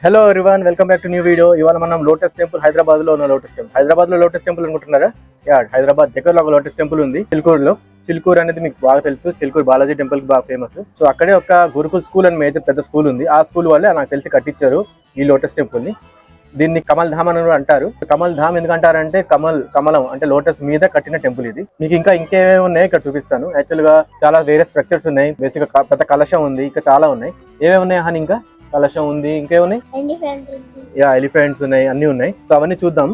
Hello everyone, welcome back to new video. ఇవాళ మనం lotus temple, Hyderabad లో ఉన్న లోటస్ టెంపుల్. హైదరాబాద్ లో లోటస్ టెంపుల్ అనుకుంటున్నారా? హైదరాబాద్ దగ్గరలో ఒక లోటస్ టెంపుల్ ఉంది, చిలుకూరులో. చిలుకూరు అనేది మీకు బాగా తెలుసు, చిలుకూరు బాలాజీ టెంపుల్ కి బాగా ఫేమస్. సో అక్కడే ఒక గురుకుల్ స్కూల్ అని మేజర్ పెద్ద స్కూల్ ఉంది. ఆ స్కూల్ వాళ్ళే నాకు తెలిసి కట్టించారు ఈ లోటస్ టెంపుల్ ని. దీన్ని కమల్ ధామ్ అని అంటారు. కమల్ ధామ్ ఎందుకంటారంటే కమలం అంటే లోటస్ మీద కట్టిన టెంపుల్ ఇది. మీకు ఇంకేమేమి ఉన్నాయి ఇక్కడ చూపిస్తాను. యాక్చువల్ గా చాలా వేరే స్ట్రక్చర్స్ ఉన్నాయి. బేసిక్ గా పెద్ద కలశం ఉంది, ఇంకా చాలా ఉన్నాయి. ఏమేమి ఉన్నాయి హాని? ఇంకా కలశం ఉంది, ఇంకేమున్నాయి? ఎలిఫెంట్స్ ఉన్నాయి, అన్ని ఉన్నాయి. సో అవన్నీ చూద్దాం.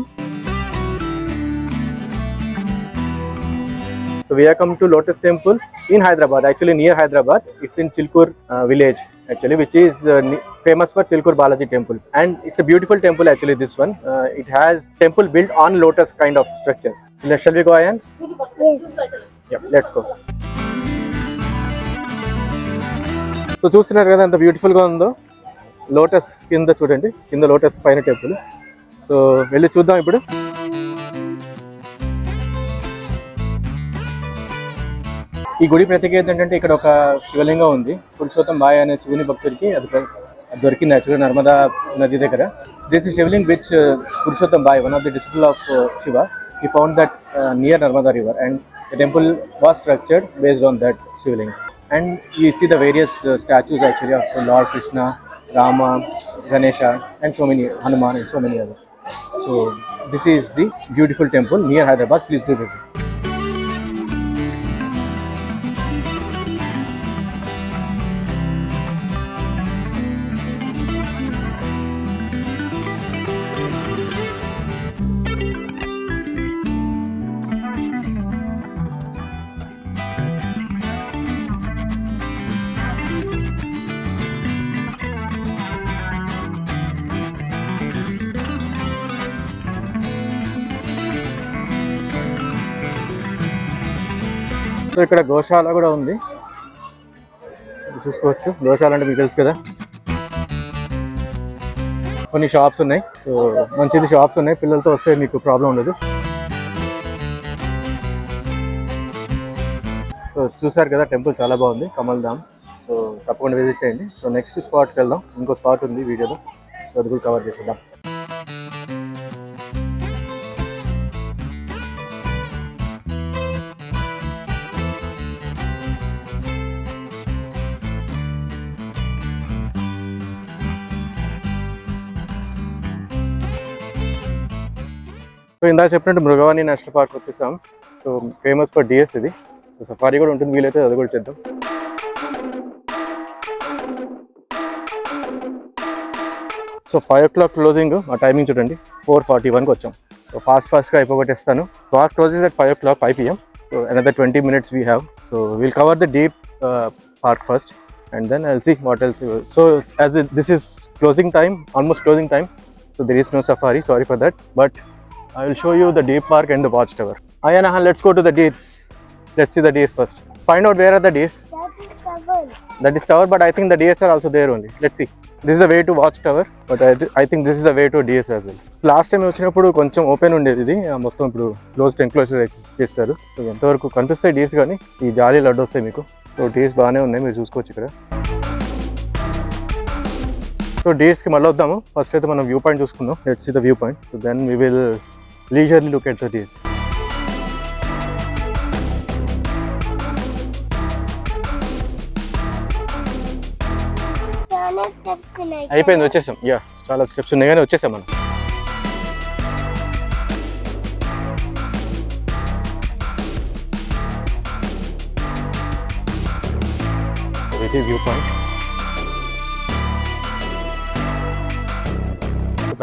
We have come to Lotus Temple in Hyderabad, actually near Hyderabad. It's in Chilkur village, actually, which is famous for Chilkur Balaji temple. And it's a beautiful temple, actually, this one. It has temple built on lotus kind of structure. So shall we go ahead? Yes. Yeah, let's go. So చూస్తున్నారు కదా ఎంత beautiful గా ఉందో. Lotus కింద చూడండి, కింద lotus పైన temple. So వెళ్ళి చూద్దాం ఇప్పుడు. ఈ గుడి ప్రత్యేకత ఏంటంటే ఇక్కడ ఒక శివలింగం ఉంది. పురుషోత్తం బాయ్ అనే శివుని భక్తుడికి అది దొరికింది యాక్చువల్గా నర్మదా నది దగ్గర. This is Shivling which Purushottam Bai, one of the disciple of Shiva, he found that near Narmada river, and the temple was structured based on that shivling. And you see the various statues actually of Lord Krishna, Rama, Ganesha, and so many, Hanuman, and so many others. So this is the beautiful temple near Hyderabad. Please do visit. So ఇక్కడ గోశాల కూడా ఉంది, చూసుకోవచ్చు. గోశాల అంటే మీకు తెలుసు కదా. కొన్ని shops ఉన్నాయి. సో మంచిది షాప్స్ ఉన్నాయి, పిల్లలతో వస్తే మీకు ప్రాబ్లం ఉండదు. సో చూసారు కదా, టెంపుల్ చాలా బాగుంది, కమల్ ధామ్. సో తప్పకుండా విజిట్ చేయండి. సో నెక్స్ట్ స్పాట్కి వెళ్దాం. ఇంకో స్పాట్ ఉంది వీడియోలో, సో అది కూడా కవర్ చేసేద్దాం. సో ఇందాక చెప్పినట్టు మృగవాణి నేషనల్ పార్క్ వచ్చేసాం. సో ఫేమస్ ఫర్ డియర్స్ ఇది. సో సఫారీ కూడా ఉంటుంది, వీలైతే అది కూడా చేద్దాం. So 5 o'clock closing. మా టైమింగ్ చూడండి, 4:41కి వచ్చాం. సో ఫాస్ట్గా అయిపోగొట్టేస్తాను. Park closes at 5 o'clock, 5 PM. So another 20 minutes we have. So we'll cover the deep park first, and then I'll see what else. So as this is closing time, almost closing time, so there is no safari, sorry for that, but I will show you the deep park and the watchtower. Ayana, let's go to the deers. Let's see the deers first. Find out where are the deers. That is tower, but I think the deers are also there only. Let's see. This is the way to watchtower, but I think this is the way to deers as well. Last time వచ్చినప్పుడు కొంచెం open ఉండేది ఇది, మొత్తం ఇప్పుడు enclosure చేస్తారు. So ఎంతవరకు కనిపిస్తాయి deers, కానీ ఈ జాలీ లడ్డు వస్తాయి మీకు. సో డీర్స్ బాగానే ఉన్నాయి, మీరు చూసుకోవచ్చు ఇక్కడ. సో డీర్స్కి మళ్ళీ వద్దాము. ఫస్ట్ అయితే మనం వ్యూ పాయింట్ చూసుకుందాం. Let's see the view point. So then we will leisurely look at the deers. అయిపోయింది, వచ్చేసాం. చాలా స్టెప్స్ ఉన్నాయి కానీ వచ్చేసాం మనం. ఇది వ్యూ పాయింట్.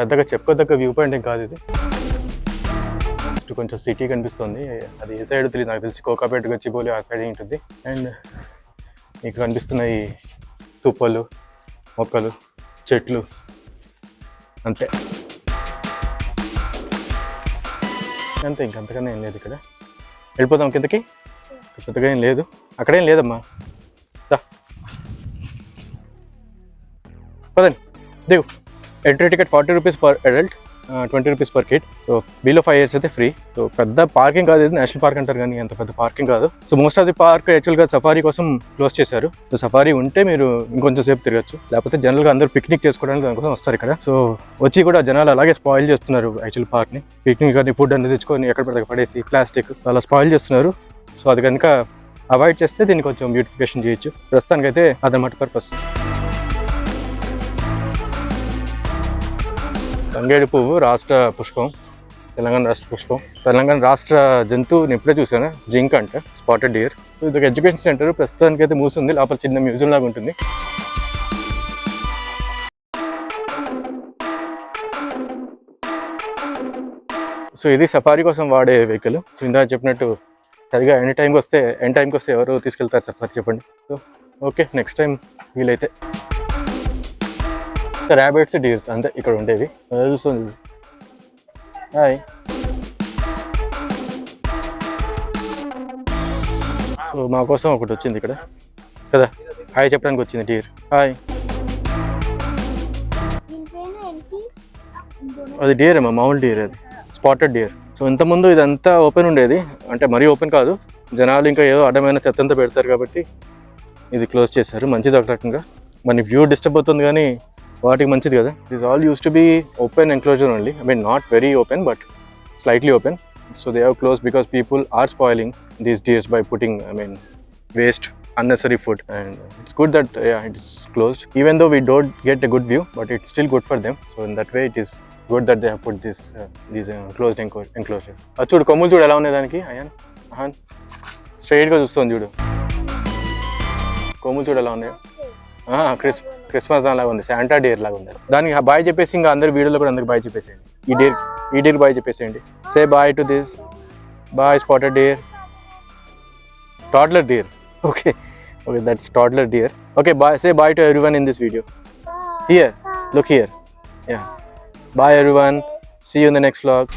పెద్దగా చెప్పుకోదగ్గ వ్యూ పాయింట్ ఏం కాదు ఇది. కొంచెం సిటీ కనిపిస్తుంది, అది ఏ సైడ్ తెలియదు నాకు తెలిసి. కోకాపేట, గచ్చిబౌలి ఆ సైడ్ ఉంటుంది. అండ్ మీకు కనిపిస్తున్న ఈ తుప్పలు, మొక్కలు, చెట్లు, అంతే ఇంకంతకన్నా ఏం లేదు ఇక్కడ. వెళ్ళిపోదాం కిందకి. పెద్దగా ఏం లేదు, అక్కడేం లేదమ్మా. పదండి, దిగు. Entry ticket 40 rupees per adult, 20 rupees per kid. So below 5 years అయితే ఫ్రీ. సో పెద్ద పార్కింగ్ కాదు, ఇది నేషనల్ పార్క్ అంటారు కానీ అంత పెద్ద పార్కింగ్ కాదు. So most of the park యాక్చువల్గా సఫారీ కోసం క్లోజ్ చేశారు. సో సఫారీ ఉంటే మీరు ఇంకొంచెం సేపు తిరగచ్చు, లేకపోతే జనరల్గా అందరూ పిక్నిక్ చేసుకోవడానికి దానికోసం వస్తారు ఇక్కడ. సో వచ్చి కూడా జనాలు అలాగే స్పాయిల్ చేస్తున్నారు యాక్చువల్ పార్క్ని. పిక్నిక్ కానీ ఫుడ్ అనేది తెచ్చుకొని ఎక్కడ పడితే పడేసి ప్లాస్టిక్ అలా స్పాయిల్ చేస్తున్నారు. సో అది కనుక అవాయిడ్ చేస్తే దీన్ని కొంచెం బ్యూటిఫికేషన్ చేయొచ్చు. ప్రస్తుతానికైతే అదనమాట పర్పస్. తంగేడు పువ్వు రాష్ట్ర పుష్పం, తెలంగాణ రాష్ట్ర పుష్పం. తెలంగాణ రాష్ట్ర జంతువుని ఎప్పుడే చూసాను, జింక్ అంట, స్పాటెడ్ డియర్. సో ఇది ఒక ఎడ్యుకేషన్ సెంటర్, ప్రస్తుతానికి అయితే మూసింది, లోపల చిన్న మ్యూజియం లాగా ఉంటుంది. సో ఇది సఫారీ కోసం వాడే వెహికల్. సో ఇందాక చెప్పినట్టు సరిగా ఎన్ టైంకి వస్తే ఎవరు తీసుకెళ్తారు సఫారీ చెప్పండి. సో ఓకే, నెక్స్ట్ టైం వీలైతే. సో ర్యాబిట్స్, డీర్స్ అంతే ఇక్కడ ఉండేవి. చూస్తుంది. హాయ్. సో మా కోసం ఒకటి వచ్చింది ఇక్కడ కదా, హాయ్ చెప్పడానికి వచ్చింది డీర్. హాయ్. అది డియర్ ఏమో, మామూలు డియర్, అది స్పాటెడ్ డియర్. సో ఇంతకుముందు ఇదంతా ఓపెన్ ఉండేది, అంటే మరీ ఓపెన్ కాదు, జనాలు ఇంకా ఏదో అడ్డమైన చెత్తంతా పెడతారు కాబట్టి ఇది క్లోజ్ చేశారు. మంచిది ఒక రకంగా, మన వ్యూ డిస్టర్బ్ అవుతుంది కానీ వాటికి మంచిది కదా. This all used to be open enclosure only, I mean not very open but slightly open. So they have closed because people are spoiling these deers by putting, I mean, waste, unnecessary food, and it's good that it's closed, even though we don't get a good view, but it's still good for them. So in that way it is good that they have put these closed enclosure. చూడు కొమ్ములు చూడు ఎలా ఉన్నాయి దానికి. అహాన్ స్ట్రైట్గా చూస్తుంది చూడు, కొమ్ములు చూడు ఎలా ఉన్నాయో. క్రిస్మస్ లాగా ఉంది, శాంటా డేర్ లాగా ఉంది. దానికి బాయ్ చెప్పేసి ఇంకా అందరు వీడియోలో కూడా అందరికి బాయ్ చెప్పేసేయండి. ఈ డేర్ బాయ్ చెప్పేసేయండి. Say bye to this, bye spotted deer, toddler deer. Okay, that's toddler deer. Okay, bye. Say bye to everyone in this video. Here, look here. Yeah, bye everyone. See you in the next vlog.